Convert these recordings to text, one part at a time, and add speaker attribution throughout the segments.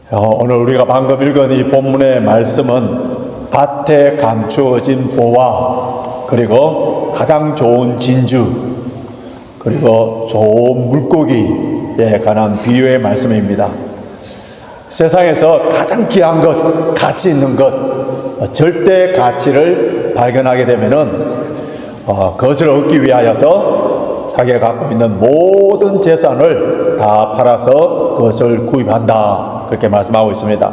Speaker 1: 오늘 우리가 방금 읽은 이 본문의 말씀은 밭에 감추어진 보화, 그리고 가장 좋은 진주, 그리고 좋은 물고기에 관한 비유의 말씀입니다. 세상에서 가장 귀한 것, 가치 있는 것, 절대 가치를 발견하게 되면은 그것을 얻기 위하여서 자기가 갖고 있는 모든 재산을 다 팔아서 그것을 구입한다, 그렇게 말씀하고 있습니다.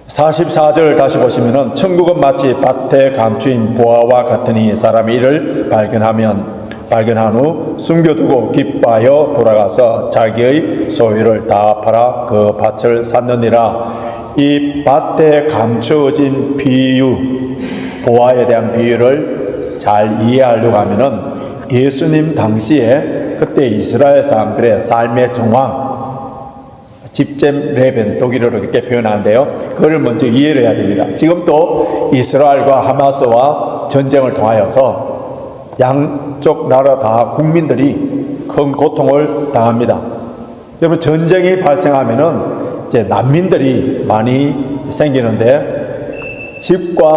Speaker 1: 44절 다시 보시면은 천국은 마치 밭에 감추인 보화와 같으니 사람이 이를 발견한 후 숨겨두고 기뻐하여 돌아가서 자기의 소유를 다 팔아 그 밭을 샀느니라. 이 밭에 감추어진 비유, 보화에 대한 비유를 잘 이해하려고 하면은 예수님 당시에 그때 이스라엘 사람들의 삶의 정황, 집잼 레벤, 독일어로 이렇게 표현하는데요, 그걸 먼저 이해를 해야 됩니다. 지금 또 이스라엘과 하마스와 전쟁을 통하여서 양쪽 나라 다 국민들이 큰 고통을 당합니다. 여러분, 전쟁이 발생하면은 이제 난민들이 많이 생기는데 집과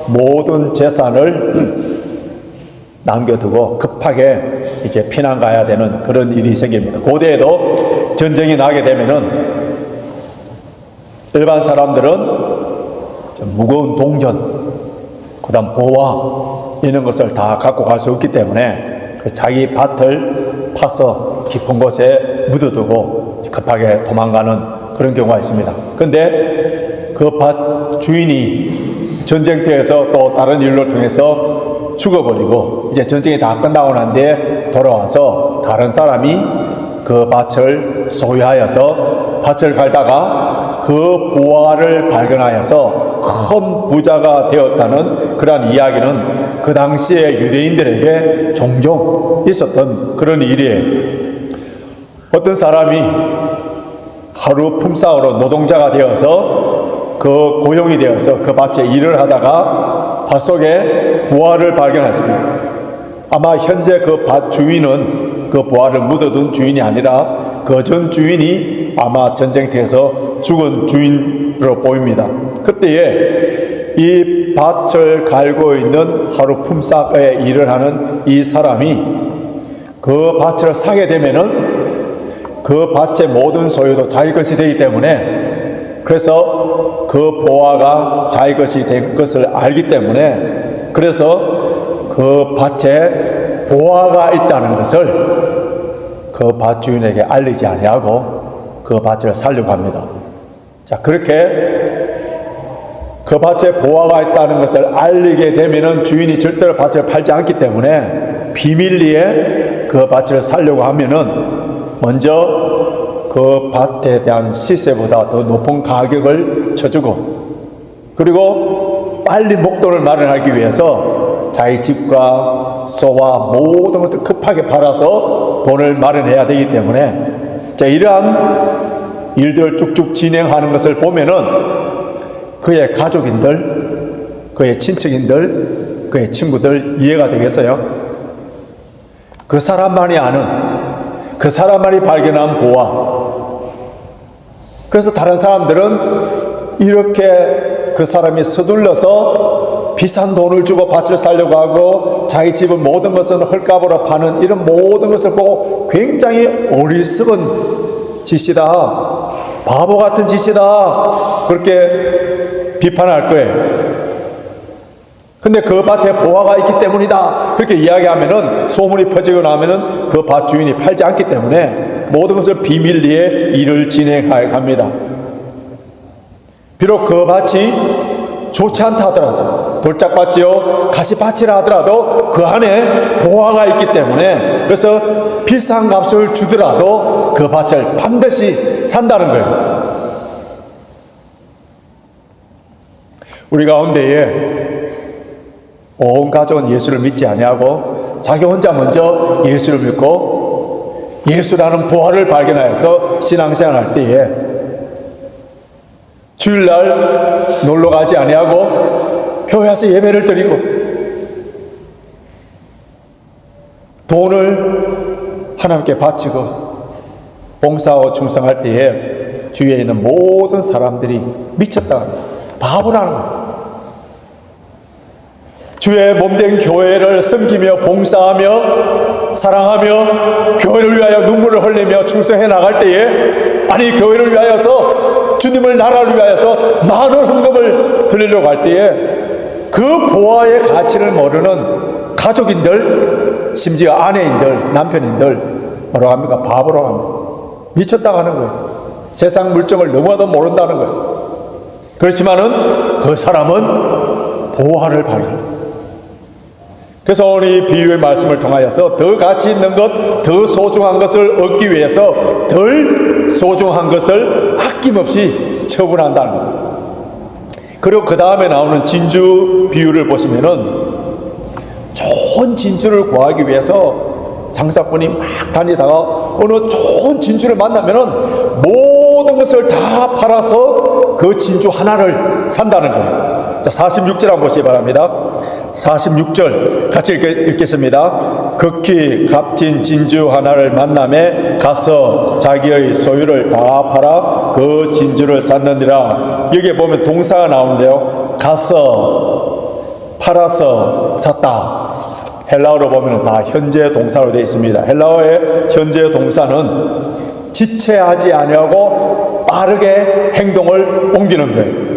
Speaker 1: 모든 재산을 남겨두고 급하게 이렇게 피난 가야 되는 그런 일이 생깁니다. 고대에도 전쟁이 나게 되면은 일반 사람들은 좀 무거운 동전, 그다음 보화 이런 것을 다 갖고 갈 수 없기 때문에 자기 밭을 파서 깊은 곳에 묻어두고 급하게 도망가는 그런 경우가 있습니다. 근데 그 밭 주인이 전쟁터에서 또 다른 일로 통해서 죽어버리고 이제 전쟁이 다 끝나고 난 뒤에 돌아와서 다른 사람이 그 밭을 소유하여서 밭을 갈다가 그 보화를 발견하여서 큰 부자가 되었다는 그러한 이야기는 그 당시에 유대인들에게 종종 있었던 그런 일이에요. 어떤 사람이 하루 품삯으로 노동자가 되어서 그 고용이 되어서 그 밭에 일을 하다가 밭 속에 보화를 발견했습니다. 아마 현재 그 밭 주인은 그 보화를 묻어둔 주인이 아니라 그 전 주인이 아마 전쟁터에서 죽은 주인으로 보입니다. 그때에 이 밭을 갈고 있는 하루 품삯에 일을 하는 이 사람이 그 밭을 사게 되면은 그 밭의 모든 소유도 자기 것이 되기 때문에, 그래서 그 보화가 자기 것이 된 것을 알기 때문에, 그래서 그 밭에 보화가 있다는 것을 그 밭 주인에게 알리지 아니하고 그 밭을 살려고 합니다. 자, 그렇게 그 밭에 보화가 있다는 것을 알리게 되면은 주인이 절대로 밭을 팔지 않기 때문에 비밀리에 그 밭을 살려고 하면은 먼저 그 밭에 대한 시세보다 더 높은 가격을 쳐주고, 그리고 빨리 목돈을 마련하기 위해서 자기 집과 소와 모든 것을 급하게 팔아서 돈을 마련해야 되기 때문에, 자, 이러한 일들을 쭉쭉 진행하는 것을 보면은 그의 가족인들, 그의 친척인들, 그의 친구들 이해가 되겠어요? 그 사람만이 아는, 그 사람만이 발견한 보화. 그래서 다른 사람들은 이렇게 그 사람이 서둘러서 비싼 돈을 주고 밭을 살려고 하고 자기 집은 모든 것은 헐값으로 파는 이런 모든 것을 보고 굉장히 어리석은 짓이다, 바보 같은 짓이다, 그렇게 비판할 거예요. 근데 그 밭에 보화가 있기 때문이다, 그렇게 이야기하면은 소문이 퍼지고 나면은 그 밭 주인이 팔지 않기 때문에 모든 것을 비밀리에 일을 진행해 갑니다. 비록 그 밭이 좋지 않다 하더라도, 돌짝밭이요 가시밭이라 하더라도 그 안에 보화가 있기 때문에, 그래서 비싼 값을 주더라도 그 밭을 반드시 산다는 거예요. 우리 가운데에 온 가족은 예수를 믿지 아니하고 자기 혼자 먼저 예수를 믿고 예수라는 보화를 발견하여서 신앙생활 할 때에 주일날 놀러 가지 아니하고 교회 와서 예배를 드리고 돈을 하나님께 바치고 봉사하고 충성할 때에 주위에 있는 모든 사람들이 미쳤다, 바보라는 거예요. 주의 몸된 교회를 섬기며 봉사하며 사랑하며 교회를 위하여 눈물을 흘리며 충성해 나갈 때에, 아니 교회를 위하여서, 주님을 나라를 위하여서 많은 헌금을 드리려고 할 때에 그 보화의 가치를 모르는 가족인들, 심지어 아내인들, 남편인들 뭐라고 합니까? 바보라고 합니다. 미쳤다고 하는 거예요. 세상 물정을 너무나도 모른다는 거예요. 그렇지만은 그 사람은 보화를 발견합니다. 그래서 오늘 이 비유의 말씀을 통하여서 더 가치 있는 것, 더 소중한 것을 얻기 위해서 덜 소중한 것을 아낌없이 처분한다는 겁니다. 그리고 그 다음에 나오는 진주 비유를 보시면은 좋은 진주를 구하기 위해서 장사꾼이 막 다니다가 어느 좋은 진주를 만나면은 모든 것을 다 팔아서 그 진주 하나를 산다는 거예요. 자, 46절 한번 보시기 바랍니다. 46절 같이 읽겠습니다. 극히 값진 진주 하나를 만남에 가서 자기의 소유를 다 팔아 그 진주를 샀느니라. 여기에 보면 동사가 나오는데요. 가서, 팔아서, 샀다. 헬라어로 보면 다 현재 동사로 되어 있습니다. 헬라어의 현재 동사는 지체하지 아니하고 빠르게 행동을 옮기는 거예요.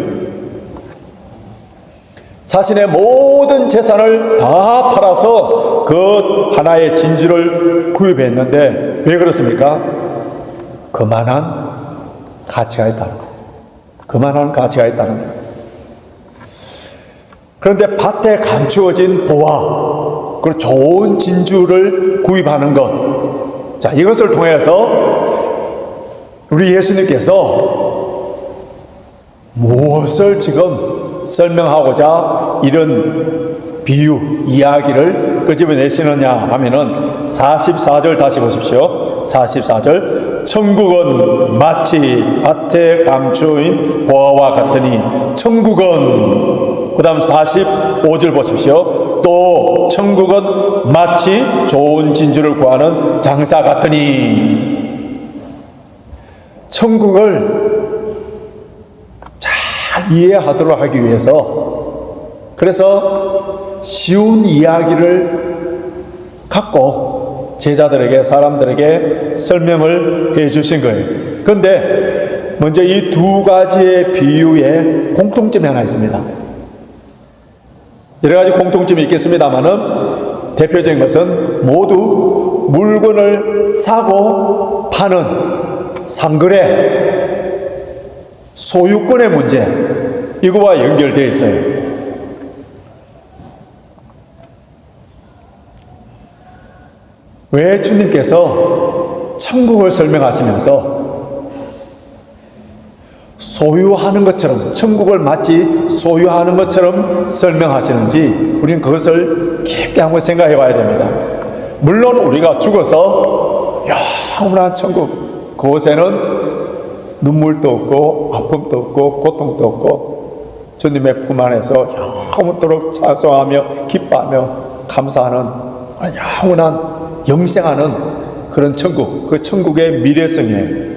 Speaker 1: 자신의 모든 재산을 다 팔아서 그 하나의 진주를 구입했는데 왜 그렇습니까? 그만한 가치가 있다는 거예요. 그만한 가치가 있다는 거예요. 그런데 밭에 감추어진 보화, 그 좋은 진주를 구입하는 것, 자, 이것을 통해서 우리 예수님께서 무엇을 지금 설명하고자 이런 비유, 이야기를 끄집어내시느냐 하면은 44절 다시 보십시오. 44절, 천국은 마치 밭에 감추인 보화와 같으니, 천국은, 그 다음 45절 보십시오. 또 천국은 마치 좋은 진주를 구하는 장사 같으니, 천국을 이해하도록 하기 위해서, 그래서 쉬운 이야기를 갖고 제자들에게, 사람들에게 설명을 해 주신 거예요. 그런데 먼저 이 두 가지의 비유에 공통점이 하나 있습니다. 여러 가지 공통점이 있겠습니다만은 대표적인 것은 모두 물건을 사고 파는 상거래, 소유권의 문제, 이거와 연결되어 있어요. 왜 주님께서 천국을 설명하시면서 소유하는 것처럼, 천국을 마치 소유하는 것처럼 설명하시는지 우리는 그것을 깊게 한번 생각해 봐야 됩니다. 물론 우리가 죽어서 영원한 천국, 그곳에는 눈물도 없고 아픔도 없고 고통도 없고 주님의 품 안에서 영원토록 찬송하며 기뻐하며 감사하는 영원한 영생하는 그런 천국, 그 천국의 미래성이에요.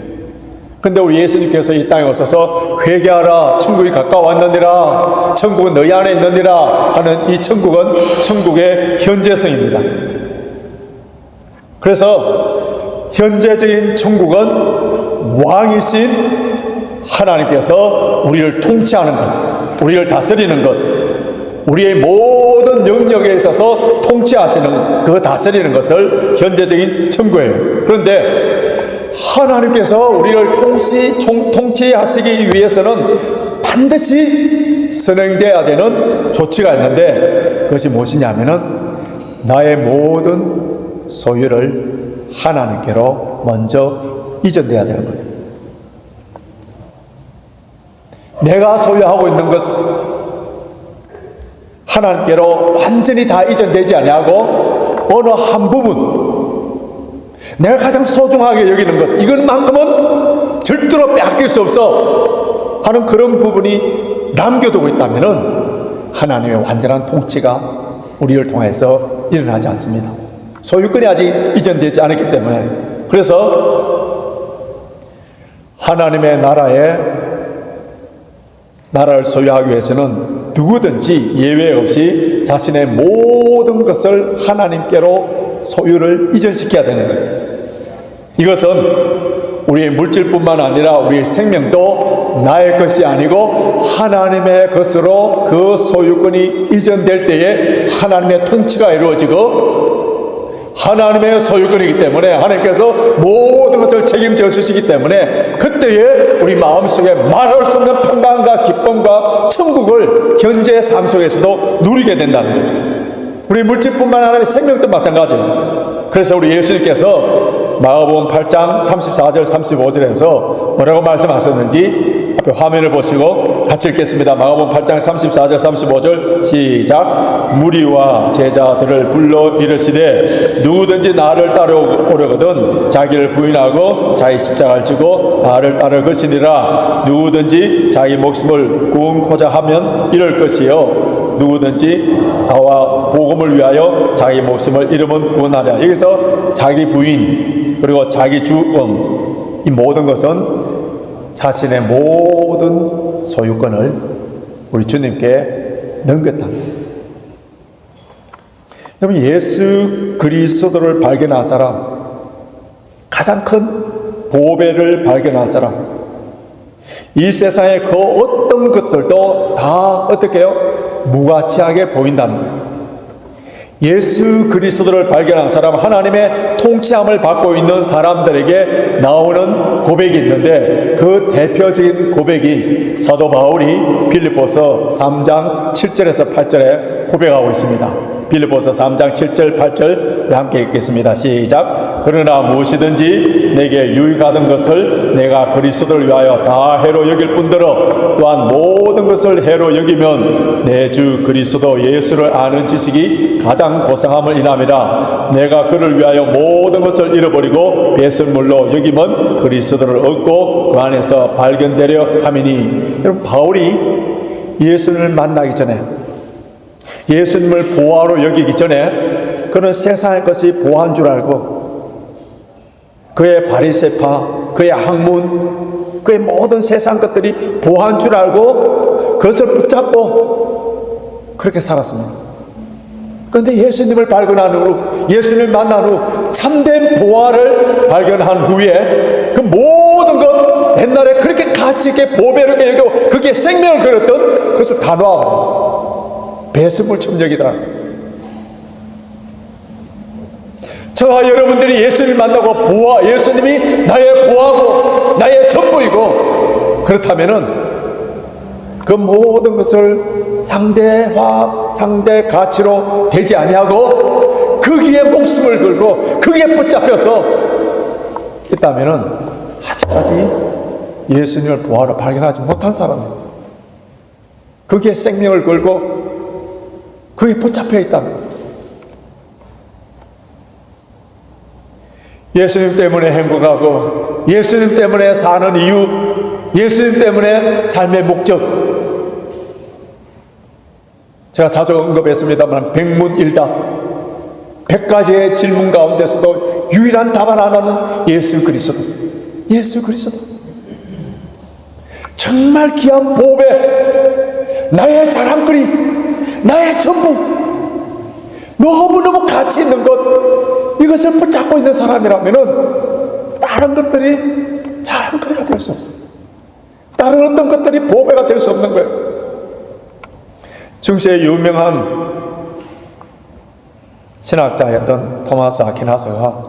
Speaker 1: 그런데 우리 예수님께서 이 땅에 오셔서 회개하라, 천국이 가까웠느니라, 천국은 너희 안에 있느니라 하는 이 천국은 천국의 현재성입니다. 그래서 현재적인 천국은 왕이신 하나님께서 우리를 통치하는 것, 우리를 다스리는 것, 우리의 모든 영역에 있어서 통치하시는, 그 다스리는 것을 현재적인 천국이에요. 그런데 하나님께서 우리를 통치하시기 위해서는 반드시 선행되어야 되는 조치가 있는데, 그것이 무엇이냐면은 나의 모든 소유를 하나님께로 먼저 이전돼야 되는 거예요. 내가 소유하고 있는 것 하나님께로 완전히 다 이전되지 아니하고 어느 한 부분, 내가 가장 소중하게 여기는 것, 이것만큼은 절대로 빼앗길 수 없어 하는 그런 부분이 남겨두고 있다면은 하나님의 완전한 통치가 우리를 통해서 일어나지 않습니다. 소유권이 아직 이전되지 않았기 때문에. 그래서 하나님의 나라를 소유하기 위해서는 누구든지 예외 없이 자신의 모든 것을 하나님께로 소유를 이전시켜야 되는 거예요. 이것은 우리의 물질뿐만 아니라 우리의 생명도 나의 것이 아니고 하나님의 것으로 그 소유권이 이전될 때에 하나님의 통치가 이루어지고 하나님의 소유권이기 때문에 하나님께서 모든 것을 책임져 주시기 때문에 그때에 우리 마음속에 말할 수 없는 평강과 기쁨과 천국을 현재의 삶 속에서도 누리게 된다는 거예요. 우리 물질뿐만 아니라 생명도 마찬가지예요. 그래서 우리 예수님께서 마가복음 8장 34절 35절에서 뭐라고 말씀하셨는지 앞에 화면을 보시고 같이 읽겠습니다. 마가복음 8장 34절 35절 시작. 무리와 제자들을 불러 이르시되 누구든지 나를 따라오려거든 자기를 부인하고 자기 십자가를 지고 나를 따를 것이니라. 누구든지 자기 목숨을 구원코자 하면 이럴 것이요 누구든지 나와 복음을 위하여 자기 목숨을 잃으면 구원하랴. 여기서 자기 부인 그리고 자기 죽음 이 모든 것은 자신의 모든 소유권을 우리 주님께 넘겼다. 여러분, 예수 그리스도를 발견한 사람, 가장 큰 보배를 발견한 사람, 이 세상의 그 어떤 것들도 다 어떻게 해요? 무가치하게 보인다는 거예요. 예수 그리스도를 발견한 사람, 하나님의 통치함을 받고 있는 사람들에게 나오는 고백이 있는데 그 대표적인 고백이 사도 바울이 빌립보서 3장 7절에서 8절에 고백하고 있습니다. 빌립보서 3장 7절 8절 함께 읽겠습니다. 시작. 그러나 무엇이든지 내게 유익하던 것을 내가 그리스도를 위하여 다 해로 여길 뿐더러 또한 모든 것을 해로 여기면 내 주 그리스도 예수를 아는 지식이 가장 고상함을 인함이라. 내가 그를 위하여 모든 것을 잃어버리고 배설물로 여기면 그리스도를 얻고 그 안에서 발견되려 함이니. 여러분, 바울이 예수님을 만나기 전에, 예수님을 보화로 여기기 전에 그는 세상의 것이 보화인 줄 알고 그의 바리새파, 그의 학문, 그의 모든 세상 것들이 보화인 줄 알고 그것을 붙잡고 그렇게 살았습니다. 그런데 예수님을 발견한 후, 예수님을 만난 후 참된 보화를 발견한 후에 그 모든 것, 옛날에 그렇게 가치 있게 보배를 여기고 그게 생명을 걸었던 그것을 다 놔버려요. 배설물처럼 여기더라. 저와 여러분들이 예수님을 만나고 예수님이 나의 보화고 나의 전부이고 그렇다면은 그 모든 것을 상대화, 상대 가치로 되지 아니하고 거기에 목숨을 걸고 거기에 붙잡혀서 있다면은 아직까지 예수님을 보화로 발견하지 못한 사람이에요. 거기에 생명을 걸고 거기에 붙잡혀 있다면 예수님 때문에 행복하고 예수님 때문에 사는 이유, 예수님 때문에 삶의 목적. 제가 자주 언급했습니다만 백문일답, 100가지의 질문 가운데서도 유일한 답안 하나는 예수 그리스도. 예수 그리스도. 정말 귀한 보배, 나의 자랑거리, 나의 전부, 너무너무 가치 있는 것, 이것을 붙잡고 있는 사람이라면 다른 것들이 자랑거리가 될 수 없어요. 다른 어떤 것들이 보배가 될 수 없는 거예요. 중세의 유명한 신학자였던 토마스 아퀴나스가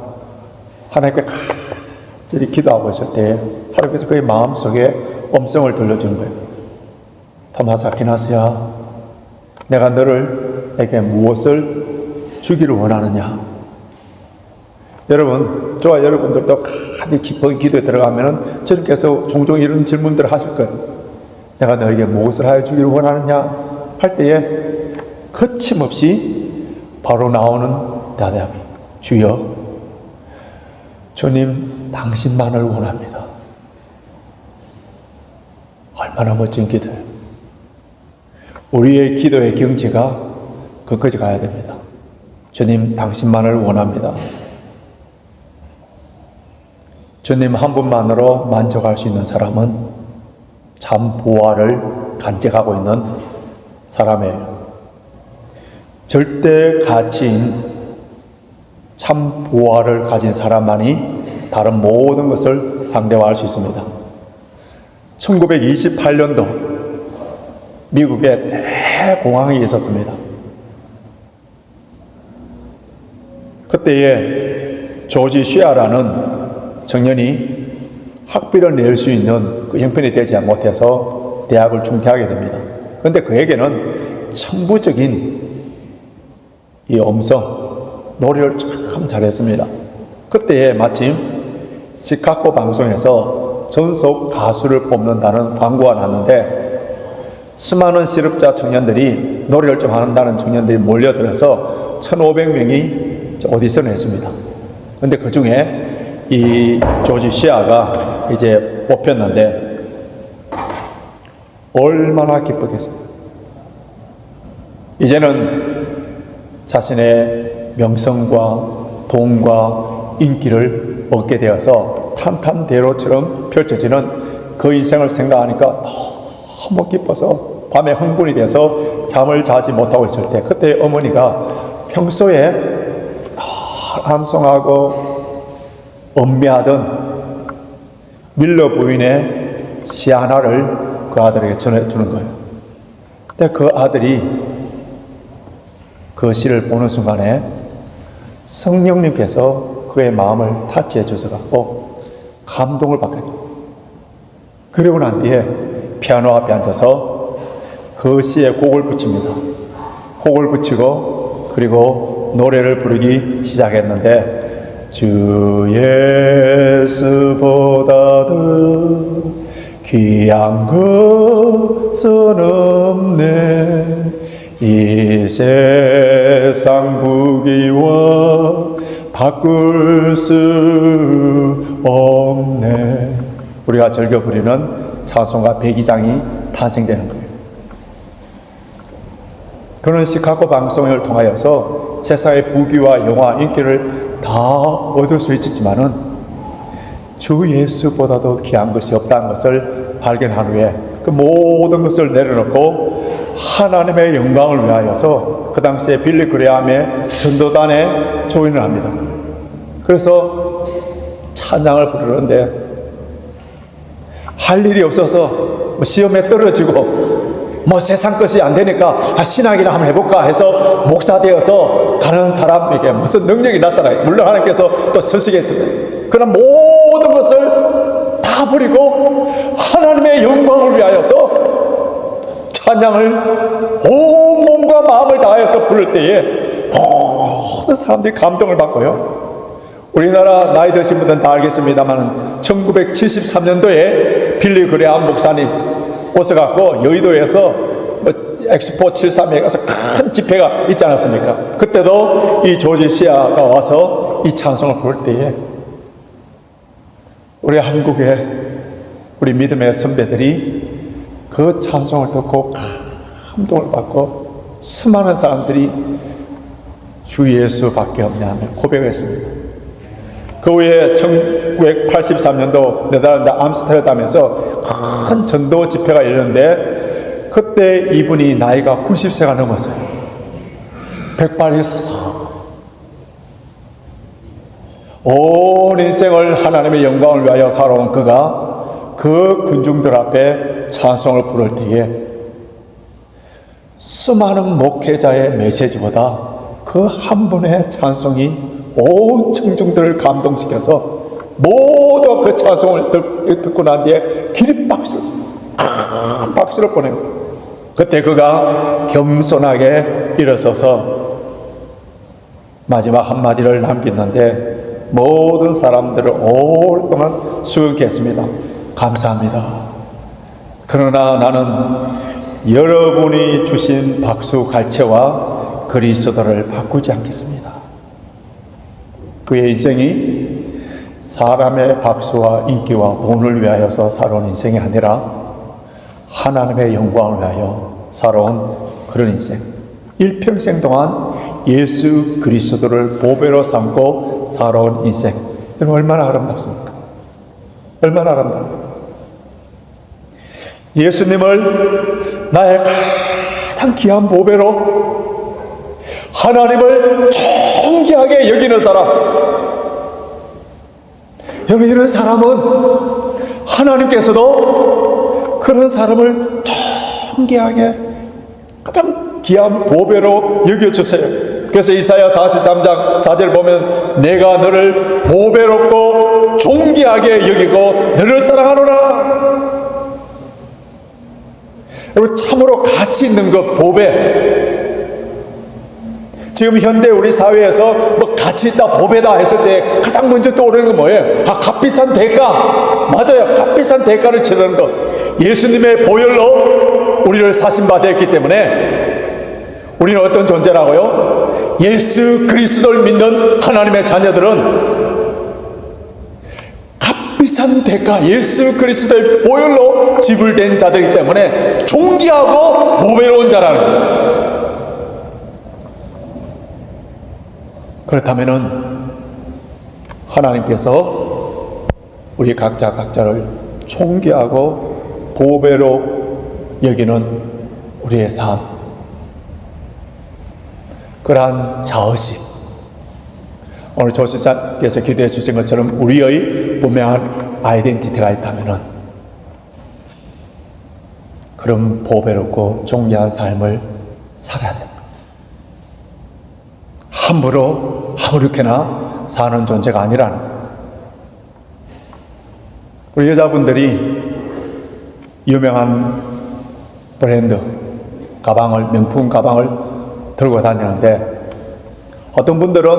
Speaker 1: 하나님께 간절히 기도하고 있을 때 하나님께서 그의 마음속에 음성을 들려주는 거예요. 토마스 아퀴나스야, 내가 너에게 무엇을 주기를 원하느냐? 여러분, 저와 여러분들도 가득 깊은 기도에 들어가면은 주님께서 종종 이런 질문들을 하실 거예요. 내가 너에게 무엇을 하여 주기를 원하느냐? 할 때에 거침없이 바로 나오는 대답이 주여, 주님 당신만을 원합니다. 얼마나 멋진 기도예요. 우리의 기도의 경지가 거기까지 가야 됩니다. 주님 당신만을 원합니다. 주님 한 분만으로 만족할 수 있는 사람은 참 보화를 간직하고 있는 사람이에요. 절대 가치인 참 보화를 가진 사람만이 다른 모든 것을 상대화할 수 있습니다. 1928년도 미국에 대공황이 있었습니다. 그때에 조지 쉬아라는 청년이 학비를 낼 수 있는 그 형편이 되지 못해서 대학을 중퇴하게 됩니다. 그런데 그에게는 천부적인 이 음성, 노래를 참 잘했습니다. 그때에 마침 시카고 방송에서 전속 가수를 뽑는다는 광고가 났는데 수많은 실업자 청년들이 노래를 좀 한다는 청년들이 몰려들어서 1,500명이 오디션을 했습니다. 그런데 그 중에 이 조지 쉬아가 이제 뽑혔는데 얼마나 기쁘겠어요. 이제는 자신의 명성과 돈과 인기를 얻게 되어서 탄탄대로처럼 펼쳐지는 그 인생을 생각하니까 너무 기뻐서 밤에 흥분이 돼서 잠을 자지 못하고 있을 때 그때 어머니가 평소에 암송하고 엄매하던 밀러 부인의 시 하나를 그 아들에게 전해주는 거예요. 근데 그 아들이 그 시를 보는 순간에 성령님께서 그의 마음을 타치해 주셔서 감동을 받게 됩니다. 그리고 난 뒤에 피아노 앞에 앉아서 그 시에 곡을 붙입니다. 곡을 붙이고 그리고 노래를 부르기 시작했는데 주 예수보다도 귀한 것은 없네 이 세상 부귀와 바꿀 수 없네. 우리가 즐겨 부르는 찬송가 백이장이 탄생되는 거예요. 그는 시카고 방송을 통하여서 세상의 부귀와 영화, 인기를 다 얻을 수 있었지만은 주 예수보다도 귀한 것이 없다는 것을 발견한 후에 그 모든 것을 내려놓고 하나님의 영광을 위하여서 그 당시에 빌리 그레함의 전도단에 조인을 합니다. 그래서 찬양을 부르는데 할 일이 없어서 시험에 떨어지고 세상 것이 안 되니까 신학이나 한번 해볼까 해서 목사 되어서 가는 사람에게 무슨 능력이 나타나요. 물론 하나님께서 또 서시겠습니다. 그러나 모든 것을 다 버리고 하나님의 영광을 위하여서 찬양을 온 몸과 마음을 다해서 부를 때에 모든 사람들이 감동을 받고요. 우리나라 나이 드신 분들은 다 알겠습니다만 1973년도에 빌리 그레함 목사님 오셔갖고 여의도에서 엑스포 73에 가서 큰 집회가 있지 않았습니까? 그때도 이 조지 시아가 와서 이 찬송을 부를 때에 우리 한국의 우리 믿음의 선배들이 그 찬송을 듣고 감동을 받고 수많은 사람들이 주 예수밖에 없냐며 고백을 했습니다. 그 후에 1983년도 네덜란드 암스테르담에서 큰 전도 집회가 열렸는데 그때 이분이 나이가 90세가 넘었어요. 백발이 서서 온 인생을 하나님의 영광을 위하여 살아온 그가 그 군중들 앞에 찬송을 부를 때에 수많은 목회자의 메시지보다 그 한 분의 찬송이 온 청중들을 감동시켜서 모두 그 찬송을 듣고 난 뒤에 박수를 보내고 그때 그가 겸손하게 일어서서 마지막 한마디를 남겼는데 모든 사람들을 오랫동안 수용케 했습니다. 감사합니다. 그러나 나는 여러분이 주신 박수 갈채와 그리스도를 바꾸지 않겠습니다. 그의 인생이 사람의 박수와 인기와 돈을 위하여서 살아온 인생이 아니라 하나님의 영광을 위하여 살아온 그런 인생. 일평생 동안 예수 그리스도를 보배로 삼고 살아온 인생. 이건 얼마나 아름답습니까? 얼마나 아름다워요. 예수님을 나의 가장 귀한 보배로 하나님을 존귀하게 여기는 사람, 여러분, 이런 사람은 하나님께서도 그런 사람을 존귀하게 가장 귀한 보배로 여겨주세요. 그래서 이사야 43장 4절 보면 내가 너를 보배롭고 존귀하게 여기고 너를 사랑하노라. 여러분, 참으로 가치 있는 것, 보배. 지금 현대 우리 사회에서 뭐 가치 있다, 보배다 했을 때 가장 먼저 떠오르는 건 뭐예요? 값비싼 대가. 맞아요. 값비싼 대가를 치르는 것. 예수님의 보혈로 우리를 사신받았기 때문에 우리는 어떤 존재라고요? 예수 그리스도를 믿는 하나님의 자녀들은 값비싼 대가, 예수 그리스도의 보혈로 지불된 자들이기 때문에 존귀하고 보배로운 자라는 거예요. 그렇다면은 하나님께서 우리 각자를 존귀하고 보배로 여기는 우리의 삶, 그러한 자의식, 오늘 조실자께서 기도해 주신 것처럼 우리의 분명한 아이덴티티가 있다면은 그런 보배롭고 존귀한 삶을 살아야 됩니다. 함부로 아무렇게나 사는 존재가 아니라는 거예요. 우리 여자분들이 유명한 브랜드 가방을, 명품 가방을 들고 다니는데 어떤 분들은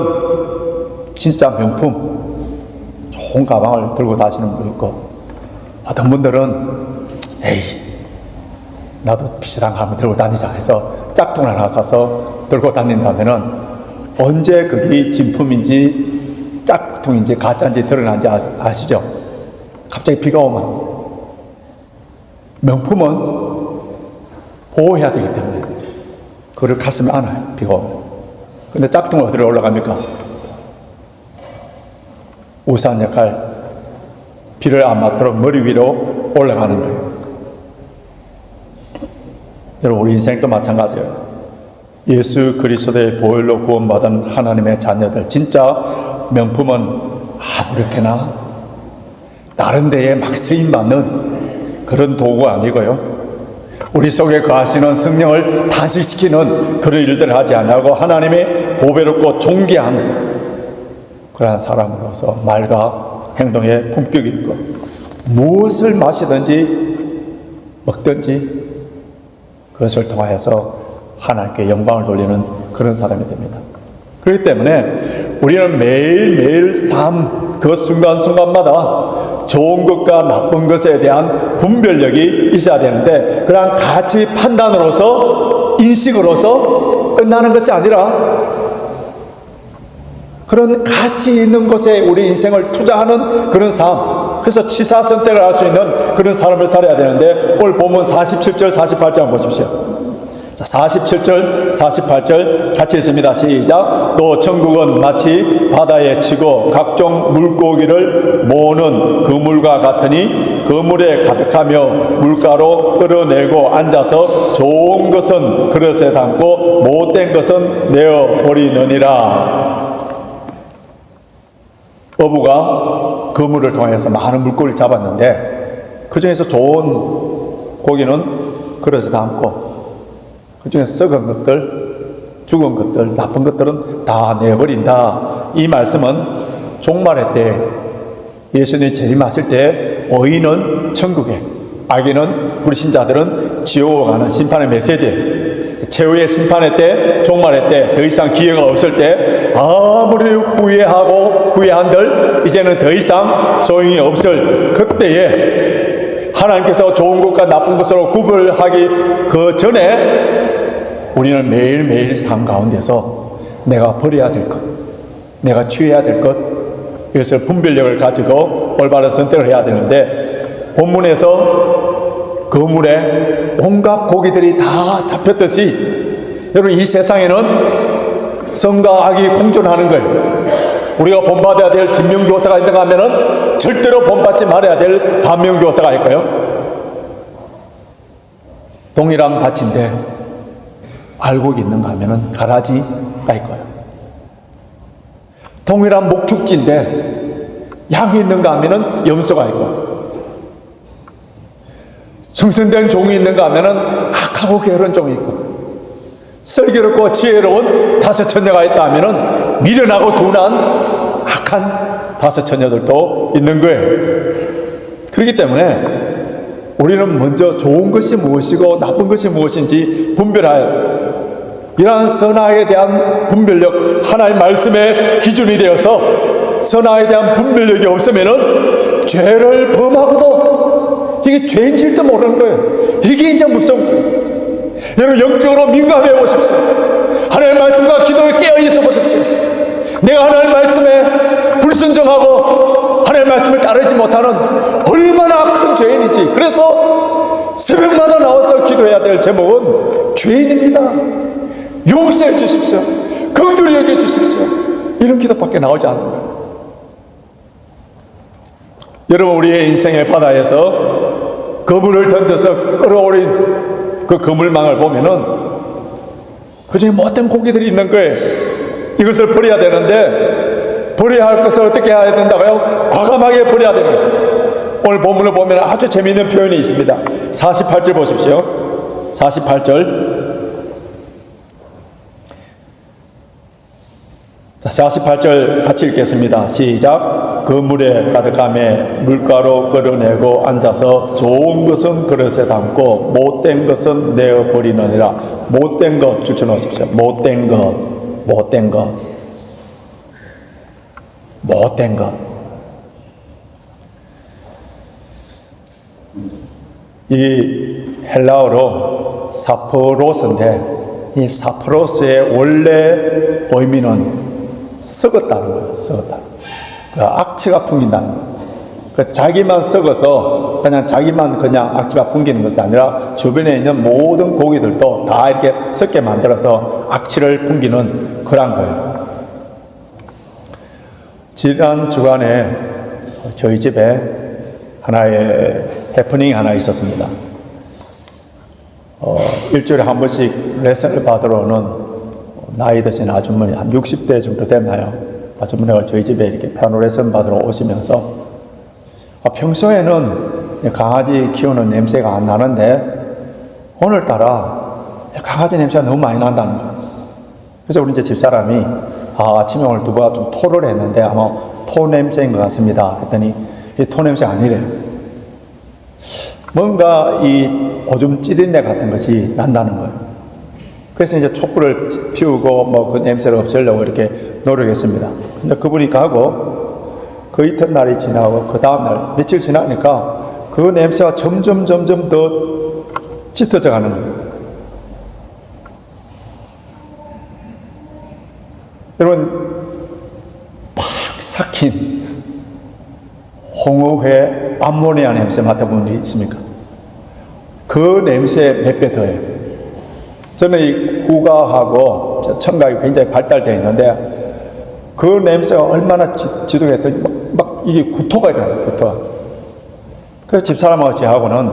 Speaker 1: 진짜 명품 좋은 가방을 들고 다니시는 분 있고, 어떤 분들은 에이 나도 비싼 가방 들고 다니자 해서 짝퉁 하나 사서 들고 다닌다면은 언제 그게 진품인지 짝퉁인지 가짜인지 드러난지 아시죠? 갑자기 비가 오면 명품은 보호해야 되기 때문에 그를 가슴에 안아요, 비가 오면. 근데 짝퉁은 어디로 올라갑니까? 우산 역할, 비를 안 맞도록 머리 위로 올라가는 거예요. 여러분, 우리 인생도 마찬가지예요. 예수 그리스도의 보혈로 구원받은 하나님의 자녀들, 진짜 명품은 아무렇게나 다른 데에 막 쓰임받는 그런 도구가 아니고요, 우리 속에 거하시는 성령을 탄식시키는 그런 일들을 하지 않냐고 하나님의 보배롭고 존귀한 그러한 사람으로서 말과 행동에 품격이 있고 무엇을 마시든지 먹든지 그것을 통하여서 하나님께 영광을 돌리는 그런 사람이 됩니다. 그렇기 때문에 우리는 매일매일 삶, 그 순간순간마다 좋은 것과 나쁜 것에 대한 분별력이 있어야 되는데, 그러한 가치 판단으로서, 인식으로서 끝나는 것이 아니라 그런 가치 있는 것에 우리 인생을 투자하는 그런 삶, 그래서 취사 선택을 할 수 있는 그런 삶을 살아야 되는데, 오늘 본문 47절 48절 보십시오. 47절 48절 같이 읽습니다. 시작. 또 천국은 마치 바다에 치고 각종 물고기를 모으는 그물과 같으니 그 물에 가득하며 물가로 끌어내고 앉아서 좋은 것은 그릇에 담고 못된 것은 내어버리느니라. 어부가 그물을 통해서 많은 물고기를 잡았는데 그 중에서 좋은 고기는 그릇에 담고 그 중에 썩은 것들, 죽은 것들, 나쁜 것들은 다 내버린다. 이 말씀은 종말의 때 예수님이 재림하실 때 의인은 천국에, 악인은 불신자들은 지옥으로 가는 심판의 메시지. 최후의 심판의 때, 종말의 때, 더 이상 기회가 없을 때 아무리 후회한들 이제는 더 이상 소용이 없을 그때에 하나님께서 좋은 것과 나쁜 것으로 구별하기 그 전에 우리는 매일매일 삶 가운데서 내가 버려야 될 것, 내가 취해야 될 것, 이것을 분별력을 가지고 올바른 선택을 해야 되는데, 본문에서 그물에 온갖 고기들이 다 잡혔듯이 여러분 이 세상에는 선과 악이 공존하는 거예요. 우리가 본받아야 될 진명교사가 있는가 하면은 절대로 본받지 말아야 될 반면교사가 있고요. 동일한 밭인데 알곡이 있는가 하면은 가라지가 있고요. 동일한 목축지인데 양이 있는가 하면은 염소가 있고, 성선된 종이 있는가 하면은 악하고 게으른 종이 있고, 슬기롭고 지혜로운 다섯 처녀가 있다 하면은 미련하고 둔한 악한 다섯 처녀들도 있는 거예요. 그렇기 때문에 우리는 먼저 좋은 것이 무엇이고 나쁜 것이 무엇인지 분별해야 돼요. 이러한 선악에 대한 분별력, 하나님의 말씀의 기준이 되어서 선악에 대한 분별력이 없으면은 죄를 범하고도 이게 죄인지도 모르는 거예요. 이게 이제 무슨, 여러분 영적으로 민감해 보십시오. 하나님의 말씀과 기도에 깨어 있어 보십시오. 내가 하나님의 말씀에 불순종하고 하나님의 말씀을 따르지 못하는 얼마나 큰 죄인인지. 그래서 새벽마다 나와서 기도해야 될 제목은 죄인입니다, 용서해 주십시오, 긍휼히 여겨 주십시오, 이런 기도밖에 나오지 않는 거예요. 여러분, 우리의 인생의 바다에서 그물을 던져서 끌어올린 그 그물망을 보면은 그중에 못된 고기들이 있는 거예요. 이것을 버려야 되는데 버려야 할 것을 어떻게 해야 된다고요? 과감하게 버려야 됩니다. 오늘 본문을 보면 아주 재미있는 표현이 있습니다. 48절 보십시오. 48절. 자, 48절 같이 읽겠습니다. 시작. 그 물에 가득함에 물가로 끌어내고 앉아서 좋은 것은 그릇에 담고 못된 것은 내어버리느니라. 못된 것 줄쳐놓으십시오. 못된 것, 못된 것, 못된 것. 이 헬라어로 사프로스인데, 이 사프로스의 원래 의미는 썩었다는 거예요. 썩었다. 그 악취가 풍긴다는 거예요. 그 자기만 썩어서 그냥 악취가 풍기는 것이 아니라 주변에 있는 모든 고기들도 다 이렇게 썩게 만들어서 악취를 풍기는 그런 거예요. 지난 주간에 저희 집에 하나의 해프닝이 하나 있었습니다. 일주일에 한 번씩 레슨을 받으러 오는 나이 드신 아주머니, 한 60대 정도 됐나요? 아주머니가 저희 집에 이렇게 피아노 레슨 받으러 오시면서 평소에는 강아지 키우는 냄새가 안 나는데 오늘따라 강아지 냄새가 너무 많이 난다는 거예요. 그래서 우리 이제 집사람이 아침에 오늘 두부가 좀 토를 했는데 아마 토 냄새인 것 같습니다 했더니 이 토 냄새가 아니래요. 뭔가 이 오줌 찌린내 같은 것이 난다는 거예요. 그래서 이제 촛불을 피우고 그 냄새를 없애려고 이렇게 노력했습니다. 근데 그분이 가고 그 이튿날이 지나고 그 다음날 며칠 지나니까 그 냄새가 점점 더 짙어져 가는 거예요. 여러분, 팍 삭힌 홍어회 암모니아 냄새 맡아본 분 있습니까? 그 냄새 몇 배 더해요. 저는 이 후가하고 청각이 굉장히 발달되어 있는데 그 냄새가 얼마나 지독했더니 막 이게 구토가 일어나요. 구토가. 그래서 집사람하고 저하고는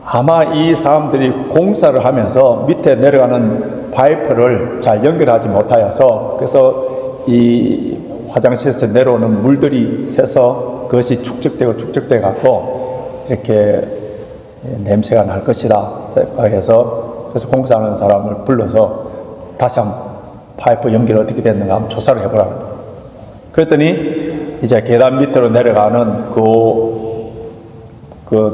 Speaker 1: 아마 이 사람들이 공사를 하면서 밑에 내려가는 파이프를 잘 연결하지 못하여서, 그래서 이 화장실에서 내려오는 물들이 새서 그것이 축적돼 갖고 이렇게 냄새가 날 것이다 해서, 그래서 공사하는 사람을 불러서 다시 한번 파이프 연결이 어떻게 됐는가 한번 조사를 해보라는 거예요. 그랬더니 이제 계단 밑으로 내려가는 그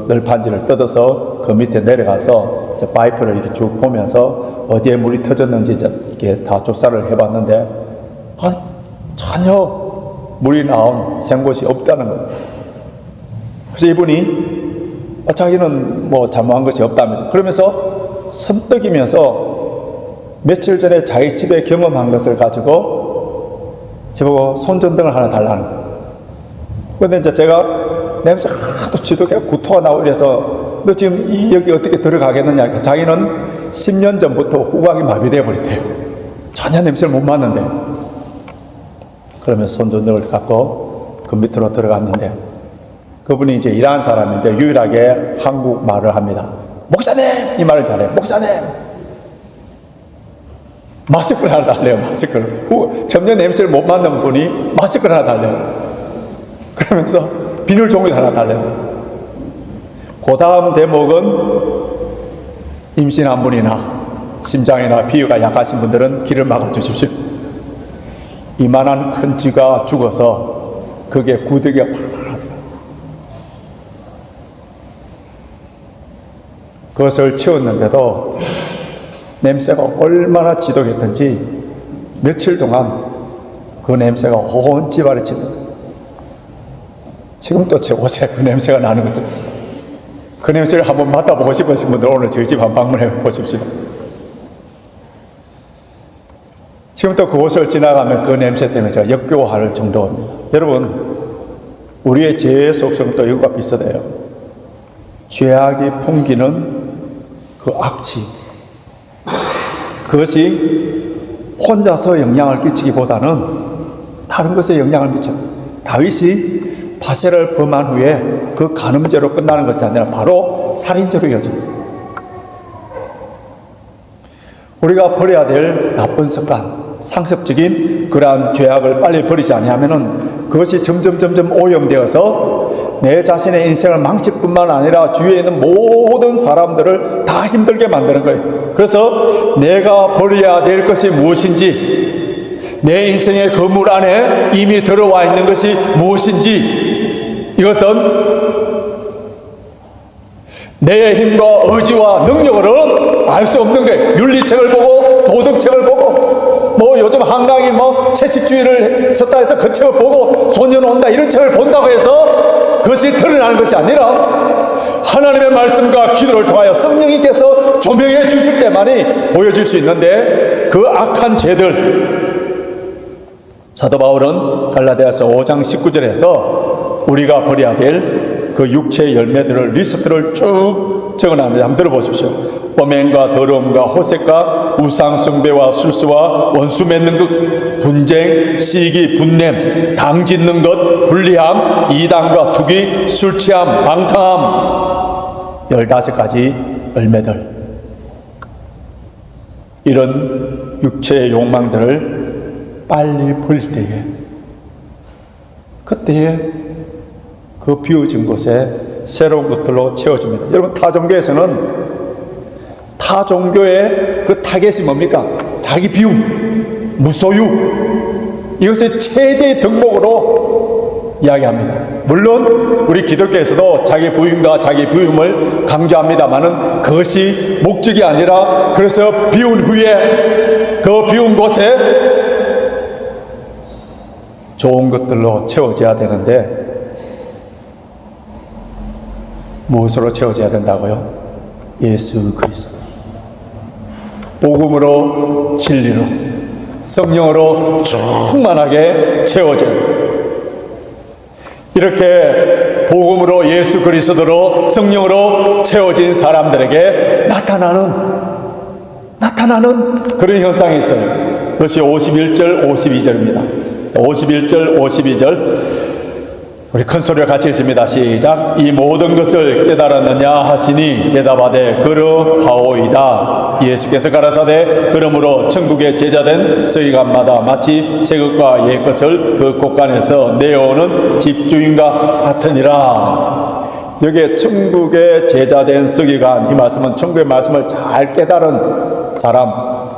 Speaker 1: 널판지를 뜯어서 그 밑에 내려가서 이제 파이프를 이렇게 쭉 보면서 어디에 물이 터졌는지 이렇게 다 조사를 해봤는데 전혀 물이 나온 샌곳이 없다는 거예요. 그래서 이분이 자기는 뭐 잘못한 것이 없다면서, 그러면서 선떡이면서 며칠 전에 자기 집에 경험한 것을 가지고 저보고 손전등을 하나 달라는 거예요. 그런데 이제 제가 냄새가 하도 지독해 구토가 나고 이래서 너 지금 여기 어떻게 들어가겠느냐. 자기는 10년 전부터 후각이 마비되어 버렸대요. 전혀 냄새를 못 맡는데. 그러면서 손전등을 갖고 그 밑으로 들어갔는데, 그분이 이제 일하는 사람인데 유일하게 한국말을 합니다. 목사님! 이 말을 잘해요. 목사님! 마스크를 하나 달래요. 마스크를. 전혀 냄새를 못 맡는 분이 마스크를 하나 달래요. 그러면서 비닐 종이 하나 달래요. 그 다음 대목은 임신한 분이나 심장이나 비위가 약하신 분들은 길을 막아주십시오. 이만한 큰 쥐가 죽어서 그게 구더기가 팔팔 하더라. 그것을 치웠는데도 냄새가 얼마나 지독했던지 며칠 동안 그 냄새가 온 집안에 칩니다. 지금도 제 옷에 그 냄새가 나는 거죠. 그 냄새를 한번 맡아보고 싶으신 분들 오늘 저희 집 한번 방문해 보십시오. 지금도 그곳을 지나가면 그 냄새 때문에 제가 역겨워할 정도입니다. 여러분, 우리의 죄의 속성도 이것과 비슷해요. 죄악이 풍기는 그 악취, 그것이 혼자서 영향을 끼치기보다는 다른 것에 영향을 미쳐요. 다윗이 바세를 범한 후에 그 간음죄로 끝나는 것이 아니라 바로 살인죄로 이어집니다. 우리가 버려야 될 나쁜 습관, 상습적인 그러한 죄악을 빨리 버리지 아니하면은 그것이 점점 오염되어서 내 자신의 인생을 망칠 뿐만 아니라 주위에 있는 모든 사람들을 다 힘들게 만드는 거예요. 그래서 내가 버려야 될 것이 무엇인지, 내 인생의 건물 안에 이미 들어와 있는 것이 무엇인지, 이것은 내 힘과 의지와 능력으로는 알 수 없는 거예요. 윤리책을 보고 도덕책을 보고 요즘 한강이 채식주의를 썼다 해서 그 책을 보고 소년 온다 이런 책을 본다고 해서 그것이 드러나는 것이 아니라 하나님의 말씀과 기도를 통하여 성령님께서 조명해 주실 때만이 보여질 수 있는데, 그 악한 죄들, 사도 바울은 갈라디아서 5장 19절에서 우리가 버려야 될 그 육체의 열매들을 리스트를 쭉 적어놨는데 한번 들어보십시오. 범행과 더러움과 호색과 우상숭배와 술수와 원수 맺는 것, 분쟁, 시기, 분냄, 당 짓는 것, 불리함, 이단과 투기, 술취함, 방탕함, 15가지 열매들. 이런 육체의 욕망들을 빨리 버릴 때에, 그때에 그 비워진 곳에 새로운 것들로 채워집니다. 여러분, 타 종교의 그 타겟이 뭡니까? 자기 비움, 무소유, 이것을 최대의 덕목으로 이야기합니다. 물론 우리 기독교에서도 자기 부인과 자기 비움을 강조합니다마는 그것이 목적이 아니라, 그래서 비운 후에 그 비운 곳에 좋은 것들로 채워져야 되는데, 무엇으로 채워져야 된다고요? 예수 그리스도, 복음으로, 진리로, 성령으로 충만하게 채워져요. 이렇게 복음으로, 예수 그리스도로, 성령으로 채워진 사람들에게 나타나는 그런 현상이 있어요. 그것이 51절, 52절입니다. 51절, 52절 우리 큰 소리로 같이 읽습니다. 시작. 이 모든 것을 깨달았느냐 하시니 대답하되 그러하오이다. 예수께서 가라사대 그러므로 천국의 제자된 서기관마다 마치 새 것과 옛 것을 그 곳간에서 내어오는 집주인과 같으니라. 여기에 천국의 제자된 서기관, 이 말씀은 천국의 말씀을 잘 깨달은 사람,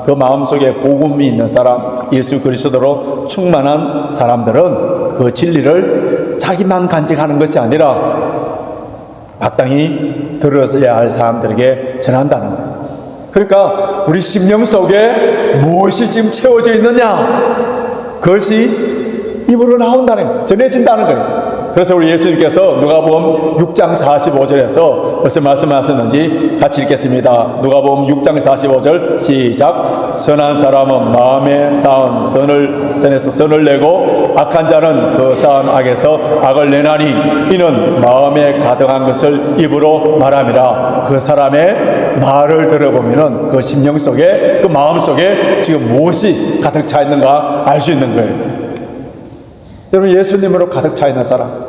Speaker 1: 그 마음속에 복음이 있는 사람, 예수 그리스도로 충만한 사람들은 그 진리를 자기만 간직하는 것이 아니라 마땅히 들어서야 할 사람들에게 전한다는 거예요. 그러니까 우리 심령 속에 무엇이 지금 채워져 있느냐, 그것이 입으로 나온다는 거예요. 전해진다는 거예요. 그래서 우리 예수님께서 누가복음 6장 45절에서 무슨 말씀하셨는지 같이 읽겠습니다. 누가복음 6장 45절 시작. 선한 사람은 마음에 쌓은 선에서 선을 내고 악한 자는 그 쌓은 악에서 악을 내나니 이는 마음에 가득한 것을 입으로 말함이라. 그 사람의 말을 들어보면은 그 심령 속에, 그 마음 속에 지금 무엇이 가득 차 있는가 알 수 있는 거예요. 여러분, 예수님으로 가득 차 있는 사람,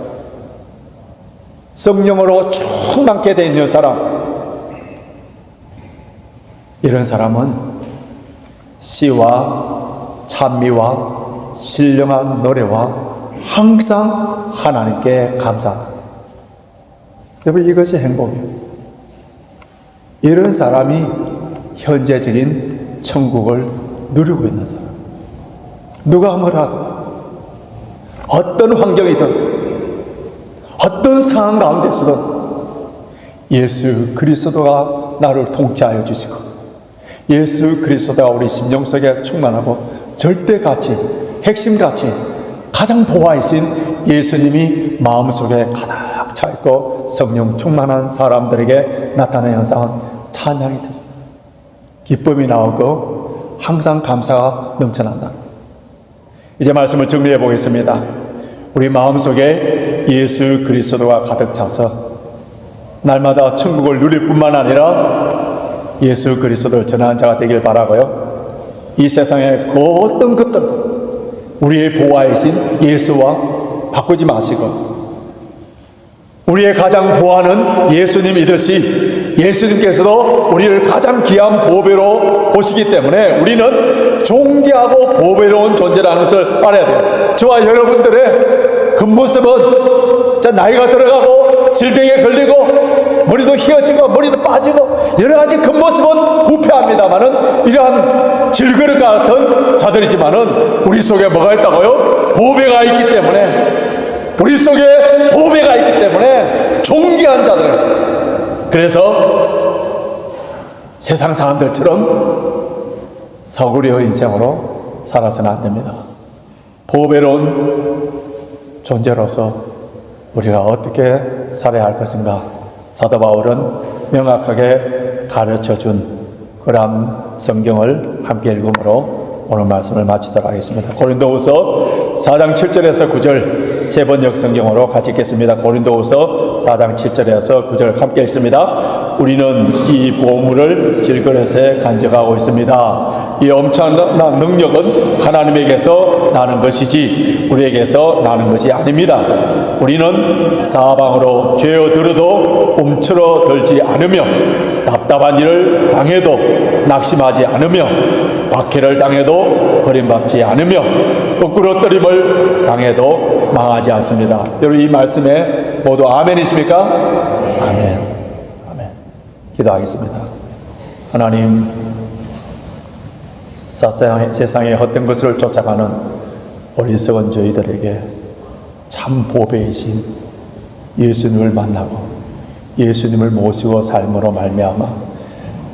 Speaker 1: 성령으로 충만케 되어 있는 사람, 이런 사람은 시와 찬미와 신령한 노래와 항상 하나님께 감사합니다. 여러분, 이것이 행복이에요. 이런 사람이 현재적인 천국을 누리고 있는 사람. 누가 뭐라도, 어떤 환경이든, 어떤 상황 가운데서든 예수 그리스도가 나를 통치하여 주시고, 예수 그리스도가 우리 심령 속에 충만하고 절대가치, 핵심가치, 가장 보화이신 예수님이 마음속에 가득 차있고 성령 충만한 사람들에게 나타나는 현상은 찬양이 되죠. 기쁨이 나오고 항상 감사가 넘쳐난다. 이제 말씀을 정리해 보겠습니다. 우리 마음속에 예수 그리스도가 가득 차서 날마다 천국을 누릴 뿐만 아니라 예수 그리스도를 전하는 자가 되길 바라고요. 이 세상의 그 어떤 것들도 우리의 보화이신 예수와 바꾸지 마시고, 우리의 가장 보화는 예수님이듯이 예수님께서도 우리를 가장 귀한 보배로 보시기 때문에 우리는 존귀하고 보배로운 존재라는 것을 알아야 돼요. 저와 여러분들의 겉모습은 나이가 들어가고 질병에 걸리고 머리도 휘어지고 머리도 빠지고 여러 가지 겉모습은 부패합니다마는 이러한 질그릇 같은 자들이지만은 우리 속에 뭐가 있다고요? 보배가 있기 때문에, 우리 속에 보배가 있기 때문에 존귀한 자들. 그래서 세상 사람들처럼 서구려 인생으로 살아서는 안 됩니다. 보배로운 존재로서 우리가 어떻게 살아야 할 것인가, 사도 바울은 명확하게 가르쳐준 그런 성경을 함께 읽음으로 오늘 말씀을 마치도록 하겠습니다. 고린도후서 4장 7절에서 9절 세 번역 성경으로 같이 읽겠습니다. 고린도후서 4장 7절에서 9절 함께 읽습니다. 우리는 이 보물을 질그릇에 간직하고 있습니다. 이 엄청난 능력은 하나님에게서 나는 것이지 우리에게서 나는 것이 아닙니다. 우리는 사방으로 죄어들어도 움츠러들지 않으며, 답답한 일을 당해도 낙심하지 않으며, 박해를 당해도 버림받지 않으며, 거꾸로뜨림을 당해도 망하지 않습니다. 여러분, 이 말씀에 모두 아멘이십니까? 아멘. 아멘. 기도하겠습니다. 하나님, 세상의 헛된 것을 쫓아가는 어리석은 저희들에게 참 보배이신 예수님을 만나고 예수님을 모시고 삶으로 말미암아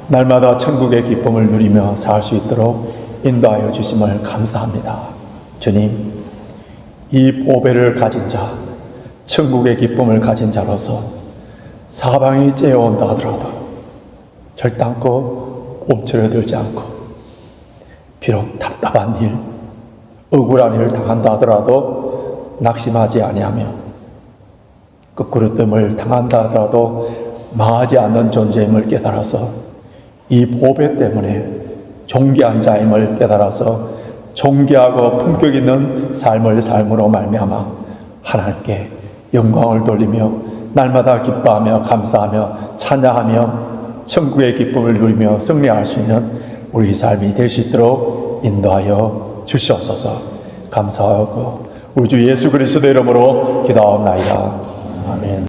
Speaker 1: 날마다 천국의 기쁨을 누리며 살 수 있도록 인도하여 주심을 감사합니다. 주님, 이 보배를 가진 자, 천국의 기쁨을 가진 자로서 사방이 째어온다 하더라도 절단코 움츠러들지 않고, 비록 답답한 일, 억울한 일을 당한다 하더라도 낙심하지 아니하며, 거꾸로뜸을 당한다 하더라도 망하지 않는 존재임을 깨달아서 이 보배 때문에 존귀한 자임을 깨달아서 존귀하고 품격 있는 삶을 삶으로 말미암아 하나님께 영광을 돌리며 날마다 기뻐하며 감사하며 찬양하며 천국의 기쁨을 누리며 승리할 수 있는 우리 삶이 될 수 있도록 인도하여 주시옵소서. 감사하고 우리 주 예수 그리스도의 이름으로 기도하옵나이다.